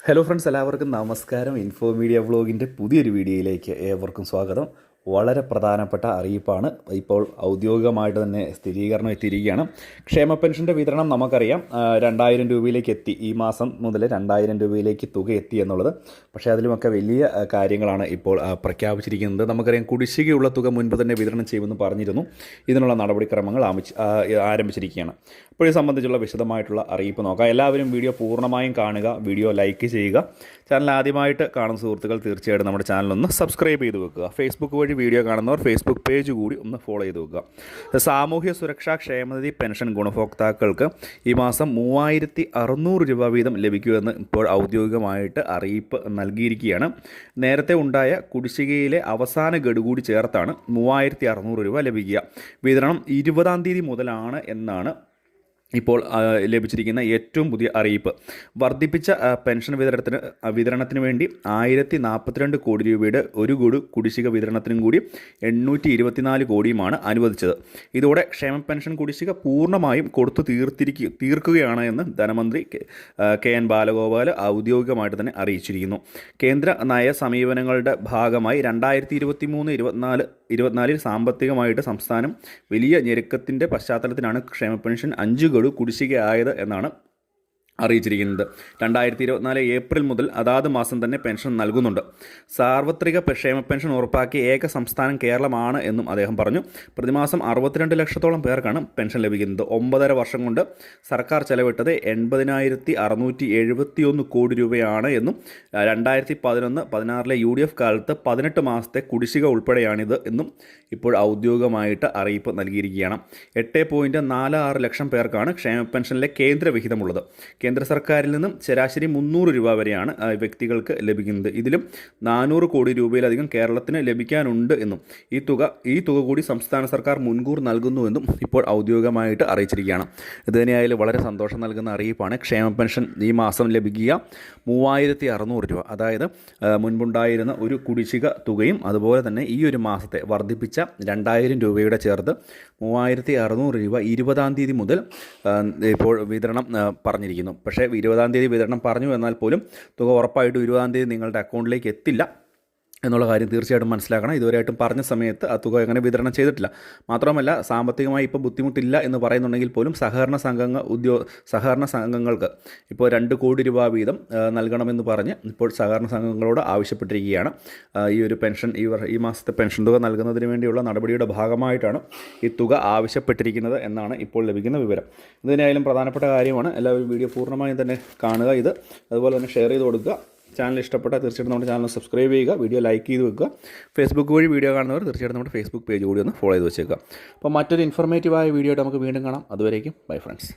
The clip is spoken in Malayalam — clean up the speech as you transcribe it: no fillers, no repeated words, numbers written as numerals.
ഹലോ ഫ്രണ്ട്സ്, എല്ലാവർക്കും നമസ്കാരം. ഇൻഫോ മീഡിയ വ്ളോഗിൻ്റെ പുതിയൊരു വീഡിയോയിലേക്ക് ഏവർക്കും സ്വാഗതം. വളരെ പ്രധാനപ്പെട്ട അറിയിപ്പാണ്. ഇപ്പോൾ ഔദ്യോഗികമായിട്ട് തന്നെ സ്ഥിരീകരണം എത്തിയിരിക്കുകയാണ്. ക്ഷേമ പെൻഷൻ്റെ വിതരണം നമുക്കറിയാം 2000 രൂപയിലേക്ക് എത്തി. ഈ മാസം മുതൽ 2000 രൂപയിലേക്ക് തുക എത്തി എന്നുള്ളത്. പക്ഷേ അതിലുമൊക്കെ വലിയ കാര്യങ്ങളാണ് ഇപ്പോൾ പ്രഖ്യാപിച്ചിരിക്കുന്നത്. നമുക്കറിയാം കുടിശ്ശികയുള്ള തുക മുൻപ് തന്നെ വിതരണം ചെയ്യുമെന്ന് പറഞ്ഞിരുന്നു. ഇതിനുള്ള നടപടിക്രമങ്ങൾ ആരംഭിച്ചിരിക്കുകയാണ്. അപ്പോൾ ഇത് സംബന്ധിച്ചുള്ള വിശദമായിട്ടുള്ള അറിയിപ്പ് നോക്കാം. എല്ലാവരും വീഡിയോ പൂർണ്ണമായും കാണുക, വീഡിയോ ലൈക്ക് ചെയ്യുക. ചാനൽ ആദ്യമായിട്ട് കാണുന്ന സുഹൃത്തുക്കൾ തീർച്ചയായിട്ടും നമ്മുടെ ചാനലൊന്ന് സബ്സ്ക്രൈബ് ചെയ്ത് വെക്കുക. ഫേസ്ബുക്ക് വഴി വീഡിയോ കാണുന്നവർ ഫേസ്ബുക്ക് പേജ് കൂടി ഒന്ന് ഫോളോ ചെയ്ത് വെക്കുക. സാമൂഹ്യ സുരക്ഷാ ക്ഷേമനിധി പെൻഷൻ ഗുണഭോക്താക്കൾക്ക് ഈ മാസം 3600 രൂപ വീതം ലഭിക്കുമെന്ന് ഇപ്പോൾ ഔദ്യോഗികമായിട്ട് അറിയിപ്പ് നൽകിയിരിക്കുകയാണ്. നേരത്തെ ഉണ്ടായ കുടിശ്ശികയിലെ അവസാന ഗഡു കൂടി ചേർത്താണ് 3600 രൂപ ലഭിക്കുക. വിതരണം 20-ാം തീയതി മുതലാണ് എന്നാണ് ഇപ്പോൾ ലഭിച്ചിരിക്കുന്ന ഏറ്റവും പുതിയ അറിയിപ്പ്. വർദ്ധിപ്പിച്ച പെൻഷൻ വിതരണത്തിന് വേണ്ടി 1042 കോടി രൂപയുടെ ഒരു ഗഡു കുടിശ്ശിക വിതരണത്തിനും കൂടി 824 കോടിയുമാണ് അനുവദിച്ചത്. ഇതോടെ ക്ഷേമ പെൻഷൻ കുടിശ്ശിക പൂർണ്ണമായും കൊടുത്തു തീർക്കുകയാണ് എന്ന് ധനമന്ത്രി KN ബാലഗോപാൽ ഔദ്യോഗികമായിട്ട് തന്നെ അറിയിച്ചിരിക്കുന്നു. കേന്ദ്ര നയ സമീപനങ്ങളുടെ ഭാഗമായി 2023-24 സാമ്പത്തികമായിട്ട് സംസ്ഥാനം വലിയ ഞെരുക്കത്തിൻ്റെ പശ്ചാത്തലത്തിലാണ് ക്ഷേമ പെൻഷൻ 5 ഗഡു കുടിശ്ശികയായത് എന്നാണ് അറിയിച്ചിരിക്കുന്നത്. 2024 ഏപ്രിൽ മുതൽ അതാത് മാസം തന്നെ പെൻഷൻ നൽകുന്നുണ്ട്. സാർവത്രിക ക്ഷേമ പെൻഷൻ ഉറപ്പാക്കിയ ഏക സംസ്ഥാനം കേരളമാണ് എന്നും അദ്ദേഹം പറഞ്ഞു. പ്രതിമാസം 62 ലക്ഷത്തോളം പേർക്കാണ് പെൻഷൻ ലഭിക്കുന്നത്. 9.5 വർഷം കൊണ്ട് സർക്കാർ ചെലവിട്ടത് 80,671 കോടി രൂപയാണ് എന്നും 2011-16 UDF കാലത്ത് 18 മാസത്തെ കുടിശ്ശിക ഉൾപ്പെടെയാണിത് എന്നും ഇപ്പോൾ ഔദ്യോഗികമായിട്ട് അറിയിപ്പ് നൽകിയിരിക്കുകയാണ്. 8.46 ലക്ഷം പേർക്കാണ് ക്ഷേമ പെൻഷനിലെ കേന്ദ്ര വിഹിതമുള്ളത്. കേന്ദ്ര സർക്കാരിൽ നിന്നും ശരാശരി 300 രൂപ വരെയാണ് വ്യക്തികൾക്ക് ലഭിക്കുന്നത്. ഇതിലും 400 കോടി രൂപയിലധികം കേരളത്തിന് ലഭിക്കാനുണ്ട് എന്നും ഈ തുക കൂടി സംസ്ഥാന സർക്കാർ മുൻകൂർ നൽകുന്നുവെന്നും ഇപ്പോൾ ഔദ്യോഗികമായിട്ട് അറിയിച്ചിരിക്കുകയാണ്. ഇത് തന്നെയായാലും വളരെ സന്തോഷം നൽകുന്ന അറിയിപ്പാണ്. ക്ഷേമ പെൻഷൻ ഈ മാസം ലഭിക്കുക 3600 രൂപ, അതായത് മുൻപുണ്ടായിരുന്ന ഒരു കുടിശ്ശിക തുകയും അതുപോലെ തന്നെ ഈ ഒരു മാസത്തെ വർദ്ധിപ്പിച്ച 2000 രൂപയുടെ ചേർത്ത് 3600 രൂപ 20-ാം തീയതി മുതൽ ഇപ്പോൾ വിതരണം പറഞ്ഞിരിക്കുന്നു. പക്ഷേ 20-ാം തീയതി വിതരണം പറഞ്ഞു എന്നാൽ പോലും തുക ഉറപ്പായിട്ടും 20-ാം തീയതി നിങ്ങളുടെ അക്കൗണ്ടിലേക്ക് എത്തില്ല എന്നുള്ള കാര്യം തീർച്ചയായിട്ടും മനസ്സിലാക്കണം. ഇതുവരെയായിട്ടും പറഞ്ഞ സമയത്ത് ആ തുക അങ്ങനെ വിതരണം ചെയ്തിട്ടില്ല. മാത്രമല്ല, സാമ്പത്തികമായി ഇപ്പോൾ ബുദ്ധിമുട്ടില്ല എന്ന് പറയുന്നുണ്ടെങ്കിൽ പോലും സഹകരണ സംഘങ്ങൾക്ക് ഇപ്പോൾ 2 കോടി രൂപ വീതം നൽകണമെന്ന് പറഞ്ഞ് ഇപ്പോൾ സഹകരണ സംഘങ്ങളോട് ആവശ്യപ്പെട്ടിരിക്കുകയാണ്. ഈ ഒരു പെൻഷൻ ഈ മാസത്തെ പെൻഷൻ തുക നൽകുന്നതിന് വേണ്ടിയുള്ള നടപടിയുടെ ഭാഗമായിട്ടാണ് ഈ തുക ആവശ്യപ്പെട്ടിരിക്കുന്നത് എന്നാണ് ഇപ്പോൾ ലഭിക്കുന്ന വിവരം. ഇതിനായാലും പ്രധാനപ്പെട്ട കാര്യമാണ്. എല്ലാവരും വീഡിയോ പൂർണ്ണമായും തന്നെ കാണുക. ഇത് അതുപോലെ തന്നെ ഷെയർ ചെയ്ത് കൊടുക്കുക. ചാനൽ ഇഷ്ടപ്പെട്ടാൽ തീർച്ചയായിട്ടും നമ്മുടെ ചാനൽ സബ്സ്ക്രൈബ് ചെയ്യുക, വീഡിയോ ലൈക്ക് ചെയ്ത് വെക്കുക. ഫേസ്ബുക്ക് വഴി വീഡിയോ കാണുന്നവർ തീർച്ചയായിട്ടും നമ്മുടെ ഫേസ്ബുക്ക് പേജ് കൂടി ഒന്ന് ഫോളോ ചെയ്ത് വെച്ചേക്കുക. അപ്പോൾ മറ്റൊരു ഇൻഫോർമേറ്റീവായ വീഡിയോ ആയിട്ട് നമുക്ക് വീണ്ടും കാണാം. അതുവരേക്കും ബൈ ഫ്രണ്ട്സ്.